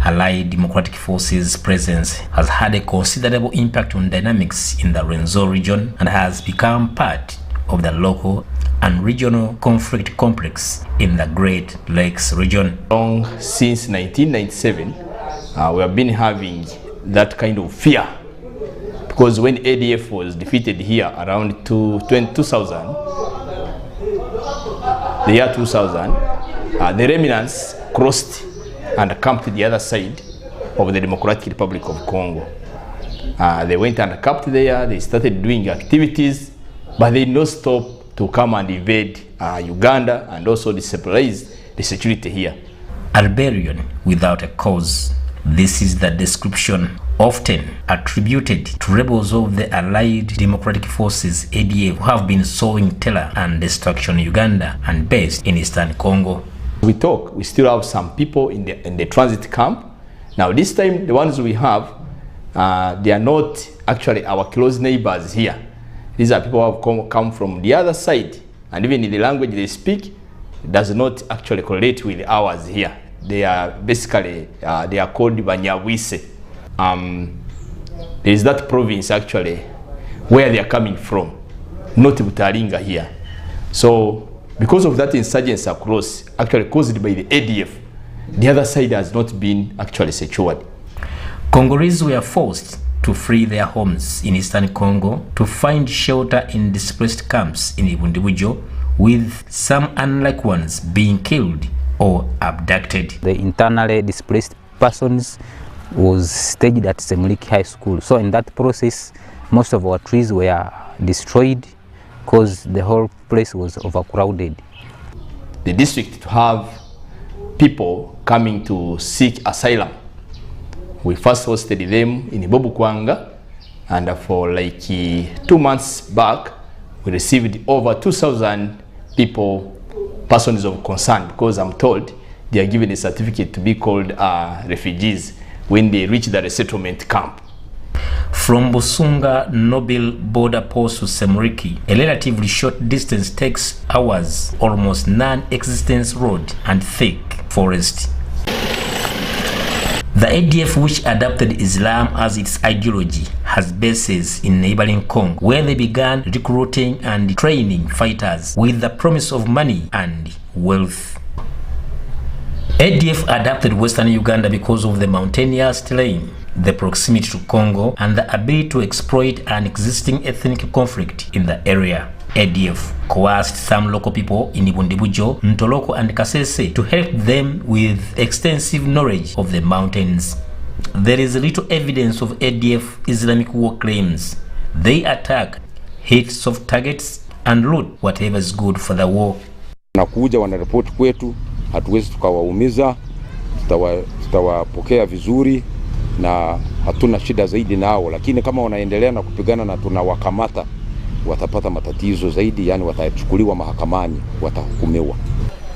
Allied Democratic Forces' presence has had a considerable impact on dynamics in the Renzo region and has become part of the local and regional conflict complex in the Great Lakes region. Since 1997, we have been having that kind of fear, because when ADF was defeated here around 2000, the year 2000, the remnants crossed and camped the other side of the Democratic Republic of Congo. They went and camped there, they started doing activities, but they did not stop to come and invade Uganda and also destabilize the security here. A rebellion without a cause. This is the description often attributed to rebels of the Allied Democratic Forces ADF who have been sowing terror and destruction in Uganda and based in Eastern Congo. We still have some people in the transit camp. Now this time the ones we have, they are not actually our close neighbors here. These are people who have come from the other side, and even in the language they speak does not actually correlate with ours here. They are basically, they are called Banyawise. There is that province actually where they are coming from, not Tilenga here. So because of that insurgents across, actually caused by the ADF, the other side has not been actually secured. Congolese were forced to flee their homes in Eastern Congo to find shelter in displaced camps in Ibundibujo, with some unlike ones being killed or abducted. The internally displaced persons was staged at Semuliki High School. So in that process, most of our trees were destroyed because the whole place was overcrowded. The district to have people coming to seek asylum. We first hosted them in Ibobukwanga, and for like 2 months back, we received over 2,000 people, persons of concern, because I'm told they are given a certificate to be called refugees when they reach the resettlement camp. From Busunga Nobile border post to Semuliki, a relatively short distance takes hours, almost non-existent road and thick forest. The ADF, which adopted Islam as its ideology, has bases in neighboring Congo, where they began recruiting and training fighters with the promise of money and wealth. ADF adopted Western Uganda because of the mountainous terrain, the proximity to Congo, and the ability to exploit an existing ethnic conflict in the area. ADF coerced some local people in Ibundibujo, Ntoloko and Kasese to help them with extensive knowledge of the mountains. There is little evidence of ADF Islamic war claims. They attack, hit soft targets, and loot whatever is good for the war. Nakuja wanaripoti kwetu, hatuwezi tukawaumiza, tutawapokea vizuri na hatuna shida zaidi nao, lakini kama wanaendelea na kupigana na tunawakamata, watapata matatizo zaidi, yani watachukuliwa mahakamani, watahukumiwa.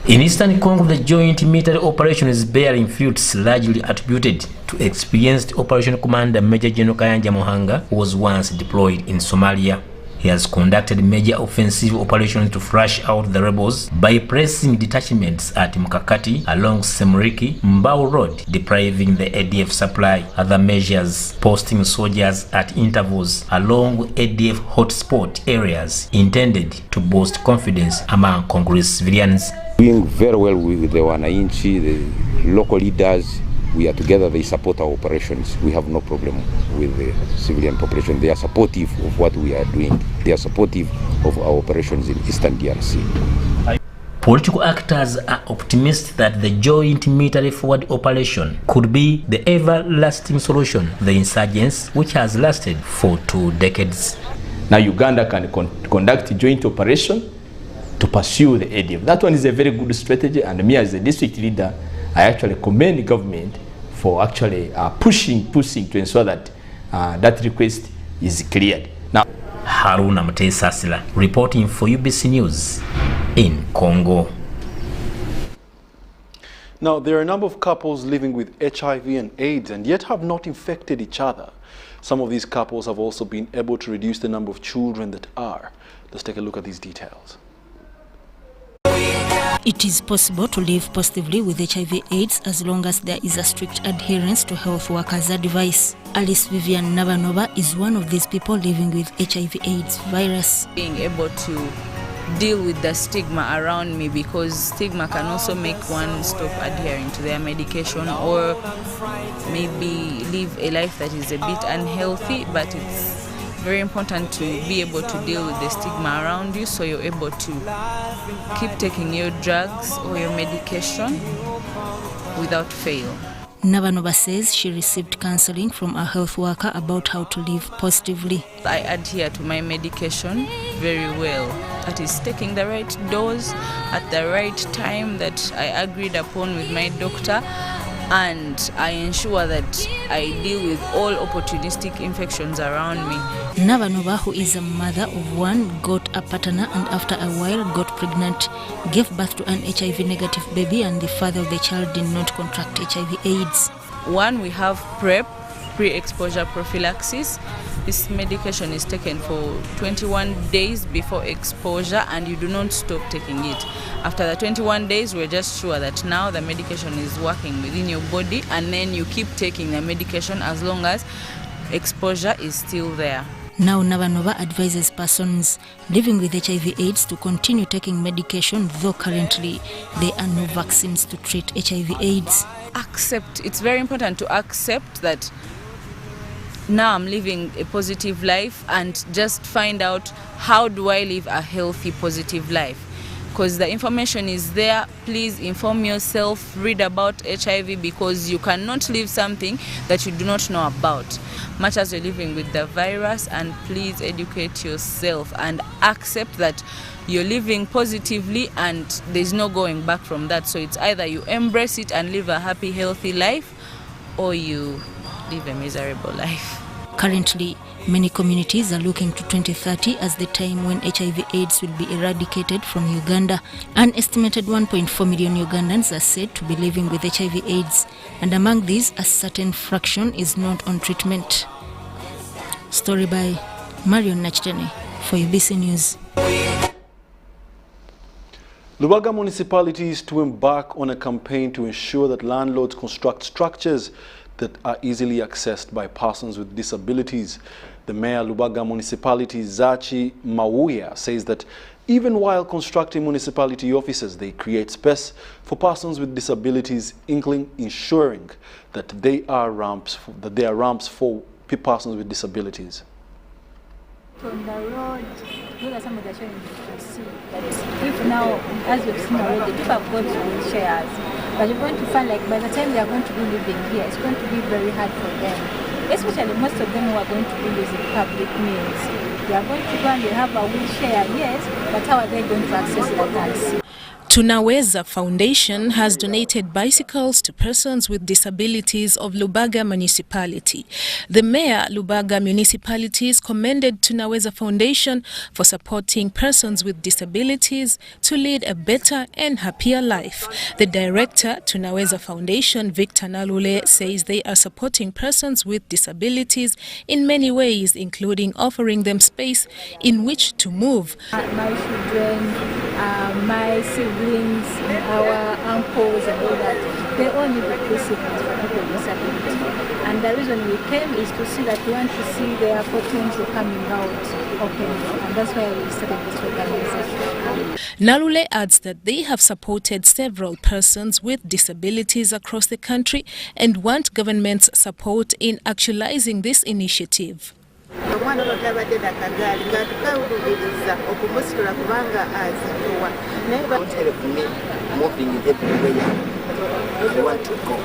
In Eastern Congo, the joint military operation is bearing fruits largely attributed to experienced Operation Commander Major General Kayanja Mohanga, who was once deployed in Somalia. He has conducted major offensive operations to flush out the rebels by pressing detachments at Mkakati along Semuliki Mbao Road, depriving the ADF supply. Other measures, posting soldiers at intervals along ADF hotspot areas intended to boost confidence among Congolese civilians. Doing very well with the Wananchi, the local leaders. We are together, they support our operations. We have no problem with the civilian population. They are supportive of what we are doing. They are supportive of our operations in Eastern DRC. Political actors are optimistic that the joint military forward operation could be the everlasting solution to the insurgents, which has lasted for 2 decades. Now Uganda can conduct a joint operation to pursue the ADF. That one is a very good strategy, and me as a district leader, I actually commend the government for actually pushing to ensure that that request is cleared. Now, Haruna Mutesasila reporting for UBC News in Congo. Now, there are a number of couples living with HIV and AIDS and yet have not infected each other. Some of these couples have also been able to reduce the number of children that are. Let's take a look at these details. It is possible to live positively with HIV/AIDS as long as there is a strict adherence to health workers' advice. Alice Vivian Nabanova is one of these people living with HIV/AIDS virus. Being able to deal with the stigma around me, because stigma can also make one stop adhering to their medication or maybe live a life that is a bit unhealthy, but it's very important to be able to deal with the stigma around you, so you're able to keep taking your drugs or your medication without fail. Nabanova says she received counseling from a health worker about how to live positively. I adhere to my medication very well. That is taking the right dose at the right time that I agreed upon with my doctor, and I ensure that I deal with all opportunistic infections around me. Nabanova, who is a mother of one, got a partner and after a while got pregnant, gave birth to an HIV-negative baby, and the father of the child did not contract HIV/AIDS. One, we have PrEP, pre-exposure prophylaxis. This medication is taken for 21 days before exposure, and you do not stop taking it. After the 21 days, we're just sure that now the medication is working within your body, and then you keep taking the medication as long as exposure is still there. Now Nabanova advises persons living with HIV/AIDS to continue taking medication, though currently there are no vaccines to treat HIV/AIDS. It's very important to accept that now I'm living a positive life, and just find out, how do I live a healthy, positive life? Because the information is there. Please inform yourself, read about HIV, because you cannot live something that you do not know about, much as you're living with the virus. And please educate yourself and accept that you're living positively and there's no going back from that. So it's either you embrace it and live a happy, healthy life, or you live a miserable life. Currently, many communities are looking to 2030 as the time when HIV/AIDS will be eradicated from Uganda. An estimated 1.4 million Ugandans are said to be living with HIV/AIDS, and among these, a certain fraction is not on treatment. Story by Marion Nachtene for UBC News. Lubaga municipality is to embark on a campaign to ensure that landlords construct structures that are easily accessed by persons with disabilities. The mayor of Lubaga municipality, Zachi Mawuya, says that even while constructing municipality offices, they create space for persons with disabilities, ensuring that there are ramps for persons with disabilities. On the road, those are some of the challenges you see. That if now, as we've seen already, people have got wheelchairs, but you're going to find, like, by the time they are going to be living here, it's going to be very hard for them. Especially most of them who are going to be using public means. They are going to go and they have a wheelchair, yes, but how are they going to access the taxi? Tunaweza Foundation has donated bicycles to persons with disabilities of Lubaga municipality. The mayor, Lubaga municipalities, commended Tunaweza Foundation for supporting persons with disabilities to lead a better and happier life. The director, Tunaweza Foundation, Victor Nalule, says they are supporting persons with disabilities in many ways, including offering them space in which to move. My children, my siblings, our uncles and all that, they all need assistance for people with disability. And the reason we came is to see that we want to see their potential coming out openly. And that's why we started this organization. Nalule adds that they have supported several persons with disabilities across the country and want government's support in actualizing this initiative. Omwana otabadde nakagaali nga tukawuliriza okumusitula kubanga azitowa naye moving is everywhere. We want to go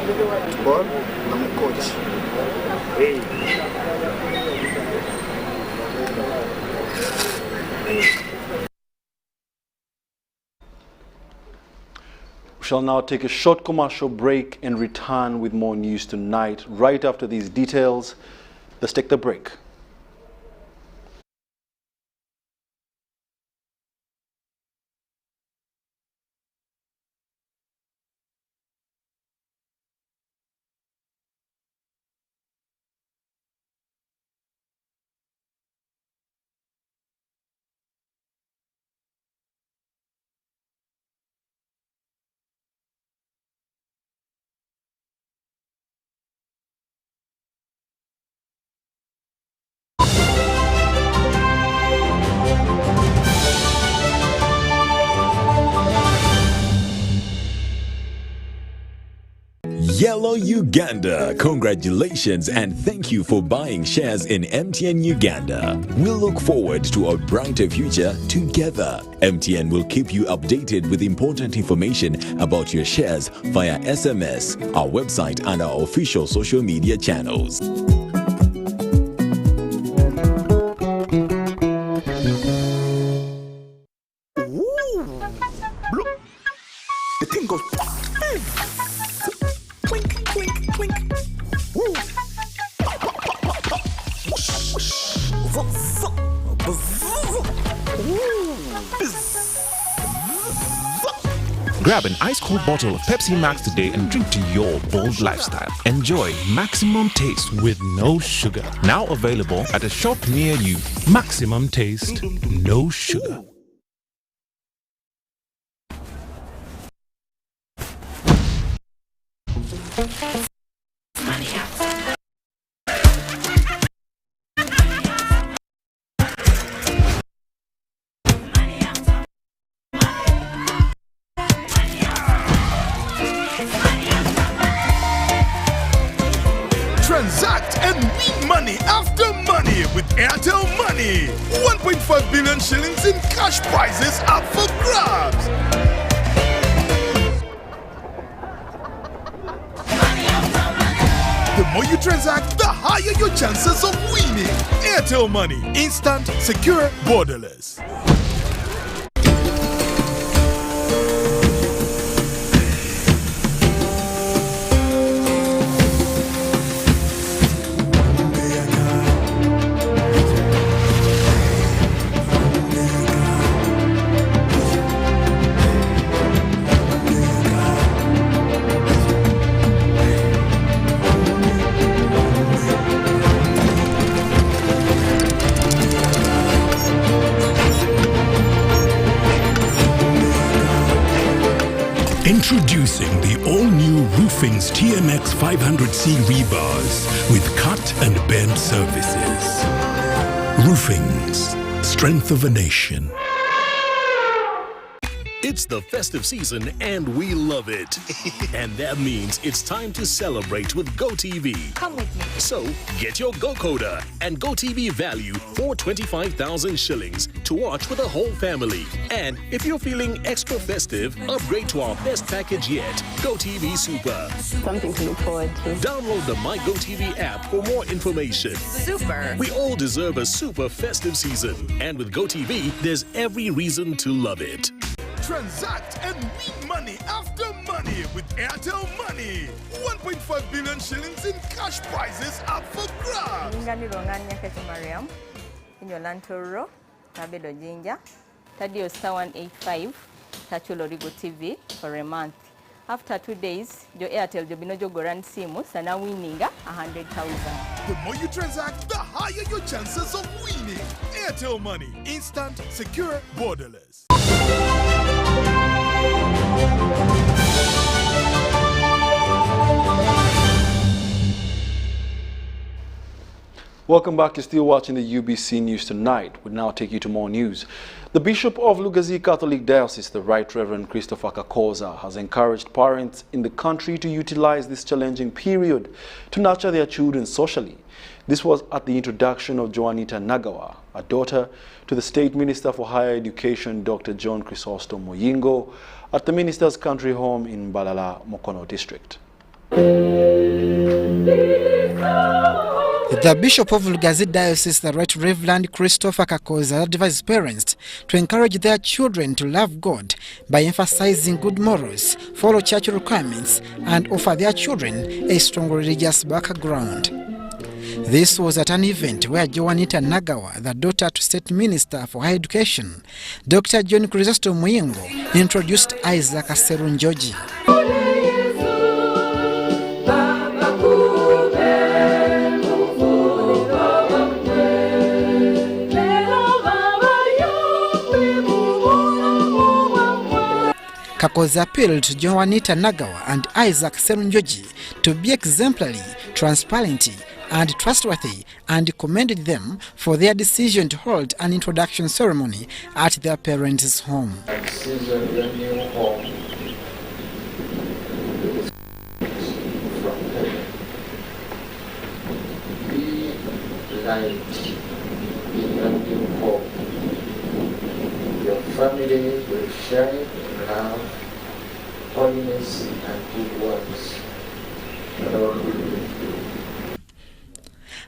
to ball. I'm a coach. We shall now take a short commercial break and return with more news tonight. Right after these details, let's take the break. Hello Uganda! Congratulations and thank you for buying shares in MTN Uganda. We look forward to a brighter future together. MTN will keep you updated with important information about your shares via SMS, our website and our official social media channels. The thing goes clink, clink, clink. Woo. Grab an ice-cold bottle of Pepsi Max today and drink to your bold lifestyle. Enjoy maximum taste with no sugar. Now available at a shop near you. Maximum taste, no sugar. Transact and win money after money with Airtel Money. 1.5 billion shillings in cash prizes up for grabs. The more you transact, the higher your chances of winning. Airtel Money. Instant, secure, borderless. Introducing the all-new Roofing's TMX 500C rebars with cut and bend services. Roofing's, strength of a nation. It's the festive season and we love it. And that means it's time to celebrate with GoTV. Come with me. So get your GoCoder and GoTV value for 25,000 shillings to watch with the whole family. And if you're feeling extra festive, upgrade to our best package yet, GoTV Super. Something to look forward to. Download the My GoTV app for more information. Super. We all deserve a super festive season. And with GoTV, there's every reason to love it. Transact and win money after money with Airtel Money. 1.5 billion shillings in cash prizes up for grabs. Ngani Mariam, in your Lantoro, Tabedo Jinja, Tadio Star 185, Tachulo Rigo TV for a month. After 2 days, your Airtel Jobinojo Goran Simus and now winning 100,000. The more you transact, the higher your chances of winning. Airtel Money. Instant, secure, borderless. Welcome back. You're still watching the UBC News Tonight. We'll now take you to more news. The Bishop of Lugazi Catholic Diocese, the Right Reverend Christopher Kakoza, has encouraged parents in the country to utilize this challenging period to nurture their children socially. This was at the introduction of Joanita Nagawa, a daughter to the State Minister for Higher Education, Dr. John Chrysostom Muyingo, at the Minister's Country Home in Balala, Mokono District. The Bishop of Lugazi Diocese, the Right Reverend Christopher Kakoza, advised parents to encourage their children to love God by emphasizing good morals, follow church requirements, and offer their children a strong religious background. This was at an event where Joanita Nagawa, the daughter to State Minister for Higher Education, Dr. John Chrysostom Muyingo, introduced Isaac Aserunjoji. Kakoza appealed to Joanita Nagawa and Isaac Serunjoji to be exemplary, transparent, and trustworthy, and commended them for their decision to hold an introduction ceremony at their parents' home. This is a new home from light in your new home. Your family will shine in love, holiness, and good works. Lord be with you.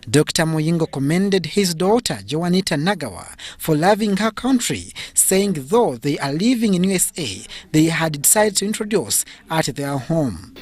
Dr. Muyingo commended his daughter, Joanita Nagawa, for loving her country, saying though they are living in USA, they had decided to introduce at their home.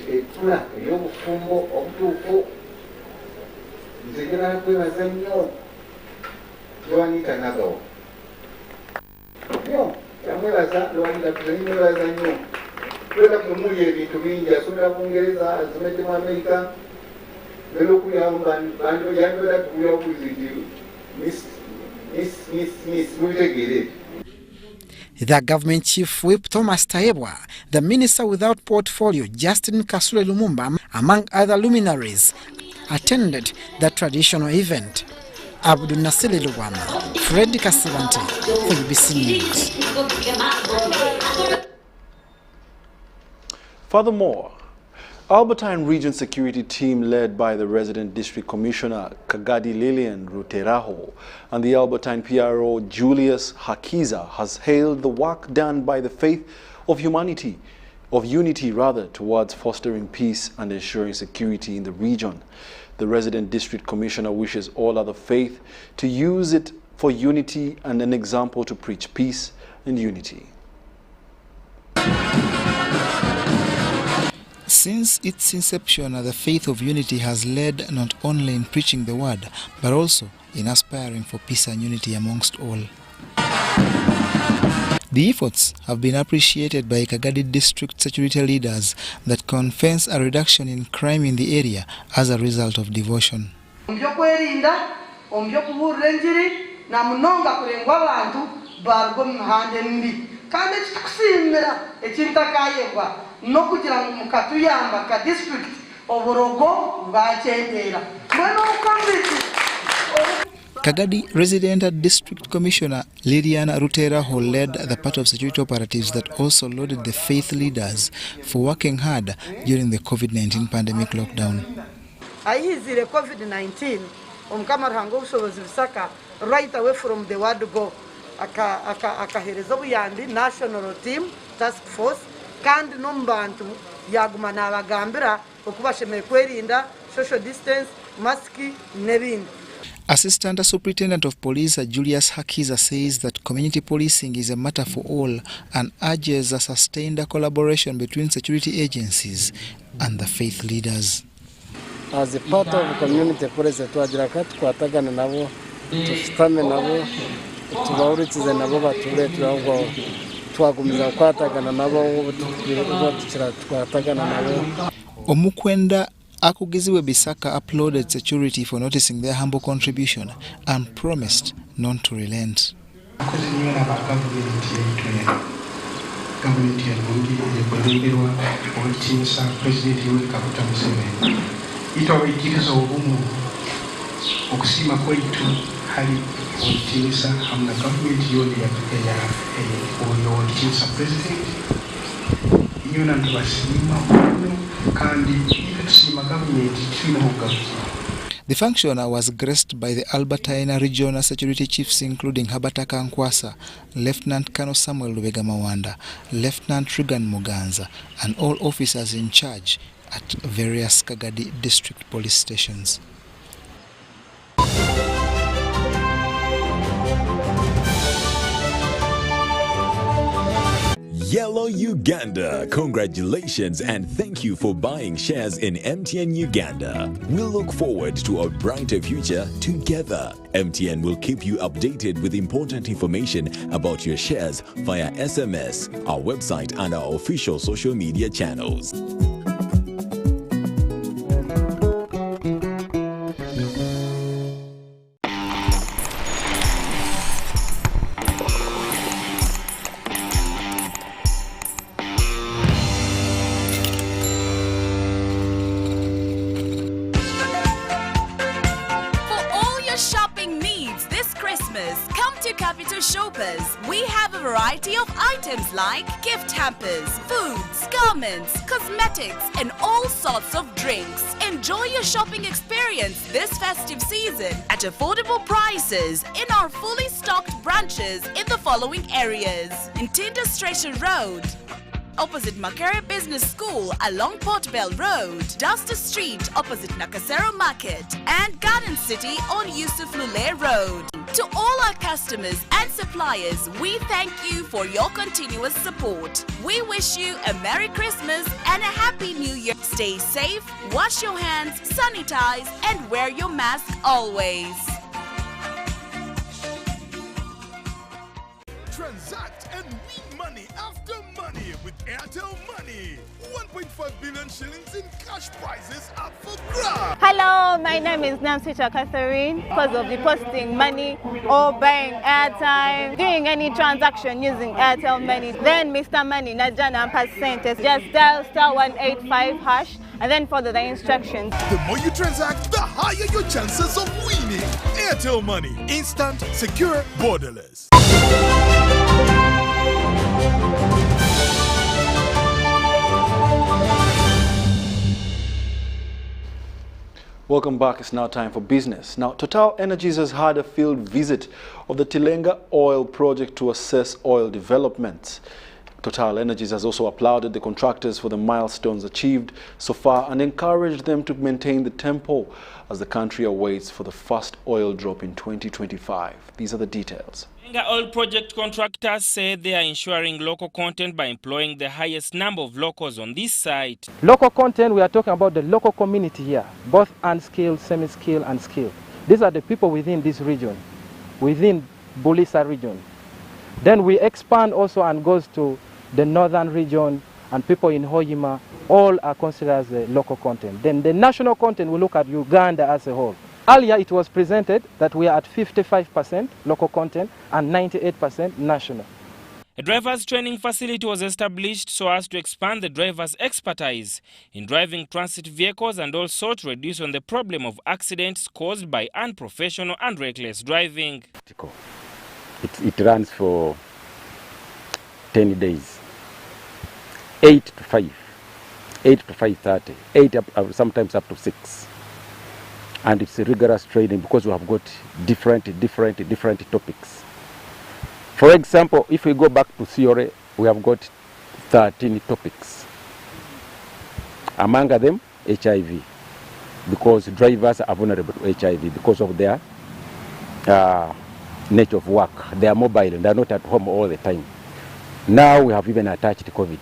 The government chief whip Thomas Taebwa, the minister without portfolio Justin Kasule Lumumba, among other luminaries, attended the traditional event. Abdul Nasili Luwama, Fred Kasivante for UBC News. Furthermore, Albertine Region Security Team led by the resident District Commissioner Kagadi Lilian Ruteraho and the Albertine PRO Julius Hakiza has hailed the work done by the Faith of Unity towards fostering peace and ensuring security in the region. The resident District Commissioner wishes all other faith to use it for unity and an example to preach peace and unity. Since its inception, the Faith of Unity has led not only in preaching the word, but also in aspiring for peace and unity amongst all. The efforts have been appreciated by Kagadi district security leaders that confess a reduction in crime in the area as a result of devotion. Kagadi resident District Commissioner Liliana Ruteraho led the part of security operatives that also lauded the faith leaders for working hard during the COVID-19 pandemic lockdown. Ayizire COVID-19 omkamara hango bushobozi bisaka right away from the WADULO akahereza buyandi national team task force kandi no mbantu yagumana abagambira okubashemeye kwerinda social distance mask nebindi. Assistant Superintendent of Police Julius Hakiza says that community policing is a matter for all and urges a sustained collaboration between security agencies and the faith leaders. As a part of community police, twatagana nabo, tufitame nabo, tubaurikize nabo bature twagumiza kwatagana nabo twatagana nabo. Omukwenda Akugiziwe Bisaka applauded security for noticing their humble contribution and promised not to relent. The function was graced by the Albertine regional security chiefs including Habataka Nkwasa, Lieutenant Colonel Samuel Lubega Mawanda, Lieutenant Regan Muganza, and all officers in charge at various Kagadi district police stations. Yellow Uganda, congratulations and thank you for buying shares in MTN Uganda. We'll look forward to a brighter future together. MTN will keep you updated with important information about your shares via SMS, our website and our official social media channels. Shopping needs this Christmas. Come to New Capital shoppers, we have a variety of items like gift hampers, foods, garments, cosmetics, and all sorts of drinks. Enjoy your shopping experience this festive season at affordable prices in our fully stocked branches in the following areas: in Tinder Stretcher Road, opposite Makerere Business School along Port Bell Road, Duster Street opposite Nakasero Market, and Garden City on Yusuf Lule Road. To all our customers and suppliers, we thank you for your continuous support. We wish you a Merry Christmas and a Happy New Year. Stay safe, wash your hands, sanitize, and wear your mask always. Transact and win money after money with Airtel Money. 1.5 billion shillings in cash prizes up for grabs. Hello, my name is Namsita Catherine. Because of depositing money or buying airtime, doing any transaction using Airtel Money, then Mr. Money, Najana percentage, just dial *185 hash and then follow the instructions. The more you transact, the higher your chances of winning. Airtel Money. Instant, secure, borderless. Welcome back. It's now time for business. Now, Total Energies has had a field visit of the Tilenga oil project to assess oil developments. Total Energies has also applauded the contractors for the milestones achieved so far and encouraged them to maintain the tempo as the country awaits for the first oil drop in 2025. These are the details. Tilenga oil project contractors say they are ensuring local content by employing the highest number of locals on this site. Local content, we are talking about the local community here, both unskilled, semi-skilled, and skilled. These are the people within this region, within Bulisa region. Then we expand also and goes to the northern region, and people in Hoima, all are considered as the local content. Then the national content, we look at Uganda as a whole. Earlier it was presented that we are at 55% local content and 98% national. A driver's training facility was established so as to expand the driver's expertise in driving transit vehicles and also to reduce on the problem of accidents caused by unprofessional and reckless driving. It runs for 10 days, 8 to 5, 8 to 5:30, 8 up, sometimes up to 6. And it's a rigorous training because we have got different topics. For example, if we go back to theory, we have got 13 topics. Among them, HIV, because drivers are vulnerable to HIV because of their nature of work. They are mobile and they are not at home all the time. Now we have even attached COVID.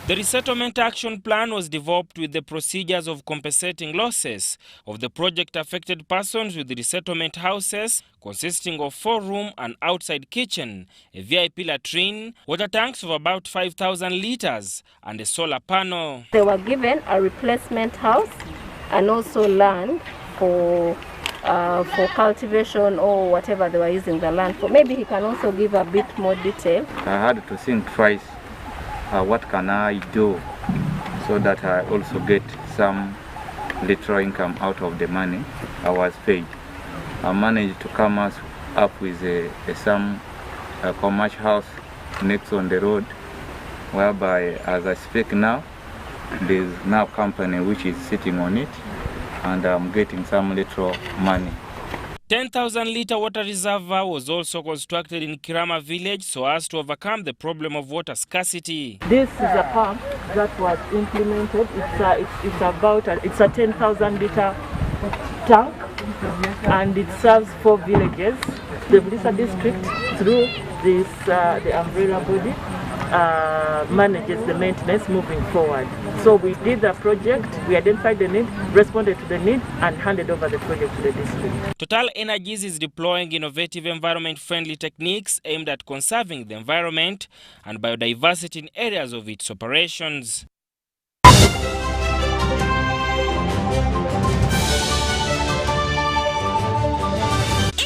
The resettlement action plan was developed with the procedures of compensating losses of the project-affected persons with the resettlement houses consisting of 4-room and outside kitchen, a VIP latrine, water tanks of about 5,000 litres and a solar panel. They were given a replacement house and also land for cultivation or whatever they were using the land for. Maybe he can also give a bit more detail. I had to think twice. What can I do so that I also get some little income out of the money I was paid. I managed to come up with some commercial house next on the road, whereby as I speak now, there's now a company which is sitting on it and I'm getting some little money. 10,000-litre water reservoir was also constructed in Kirama village so as to overcome the problem of water scarcity. This is a pump that was implemented. It's a 10,000-litre tank and it serves 4 villages. The Bulisa district through this the umbrella body manages the maintenance moving forward. So we did the project, we identified the need, responded to the need and handed over the project to the district. Total Energies is deploying innovative environment-friendly techniques aimed at conserving the environment and biodiversity in areas of its operations.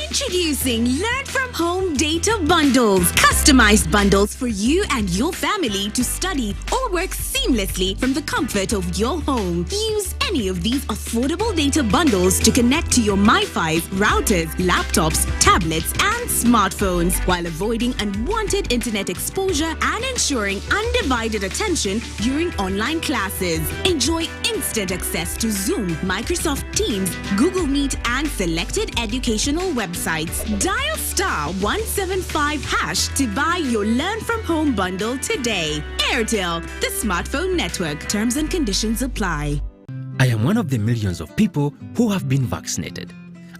Introducing Learn from Home Data Bundles. Customized bundles for you and your family to study or work seamlessly seamlessly from the comfort of your home. Use any of these affordable data bundles to connect to your MiFi, routers, laptops, tablets, and smartphones while avoiding unwanted internet exposure and ensuring undivided attention during online classes. Enjoy instant access to Zoom, Microsoft Teams, Google Meet, and selected educational websites. Dial *175# to buy your Learn from Home bundle today. Airtel, the smartphone network. Terms and conditions apply. I am one of the millions of people who have been vaccinated.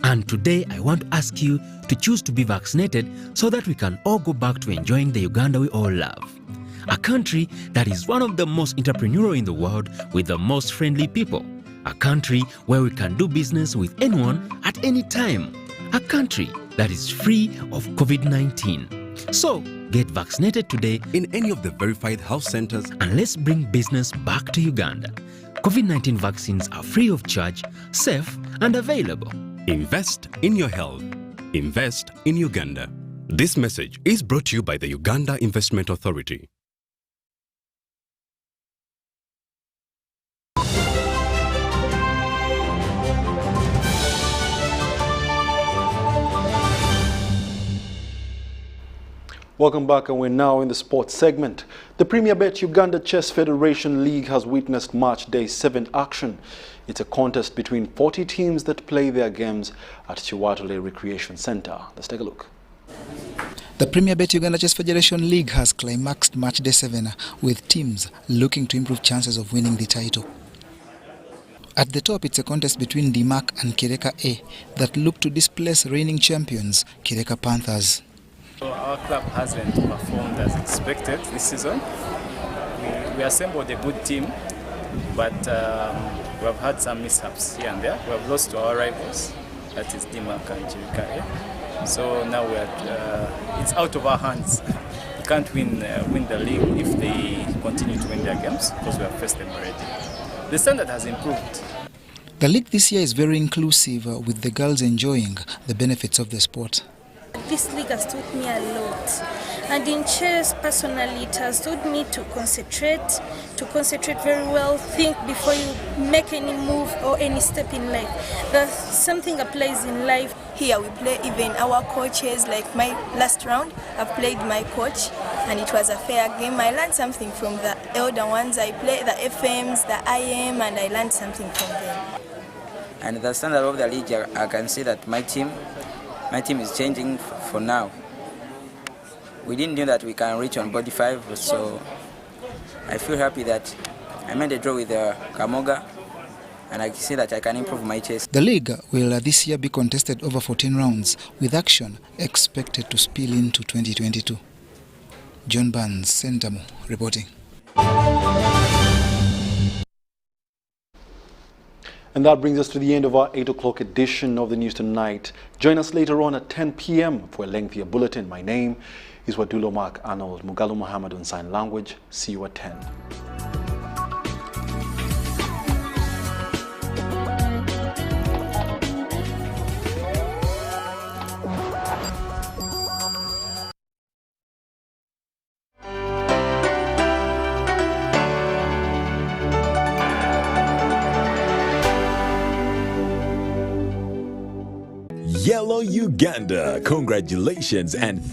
And today I want to ask you to choose to be vaccinated so that we can all go back to enjoying the Uganda we all love. A country that is one of the most entrepreneurial in the world with the most friendly people. A country where we can do business with anyone at any time. A country that is free of COVID-19. So, get vaccinated today in any of the verified health centers and let's bring business back to Uganda. COVID-19 vaccines are free of charge, safe and available. Invest in your health. Invest in Uganda. This message is brought to you by the Uganda Investment Authority. Welcome back, and we're now in the sports segment. The Premier Bet Uganda Chess Federation League has witnessed Match Day 7 action. It's a contest between 40 teams that play their games at WADULO Recreation Center. Let's take a look. The Premier Bet Uganda Chess Federation League has climaxed Match Day 7 with teams looking to improve chances of winning the title. At the top, it's a contest between Dimak and Kireka A that look to displace reigning champions, Kireka Panthers. Our club hasn't performed as expected this season. We assembled a good team, but we have had some mishaps here and there. We have lost to our rivals, that is Dimak and Kireka. So now it's out of our hands. We can't win the league if they continue to win their games because we have faced them already. The standard has improved. The league this year is very inclusive, with the girls enjoying the benefits of the sport. This league has taught me a lot, and in chess personally it has taught me to concentrate very well, think before you make any move or any step in life. That's something applies in life. Here we play even our coaches, like my last round I played my coach and it was a fair game. I learned something from the elder ones. I played the FMs, the IM, and I learned something from them. And the standard of the league, I can see that my team is changing for now. We didn't know that we can reach on body 5, so I feel happy that I made a draw with Kamoga, and I see that I can improve my chess. The league will this year be contested over 14 rounds, with action expected to spill into 2022. John Barnes, Sentamu, reporting. And that brings us to the end of our 8 o'clock edition of the News Tonight. Join us later on at 10 p.m. for a lengthier bulletin. My name is WADULO Mark Arnold. Mugalu Muhammad on sign language. See you at 10. Yellow Uganda, congratulations and thank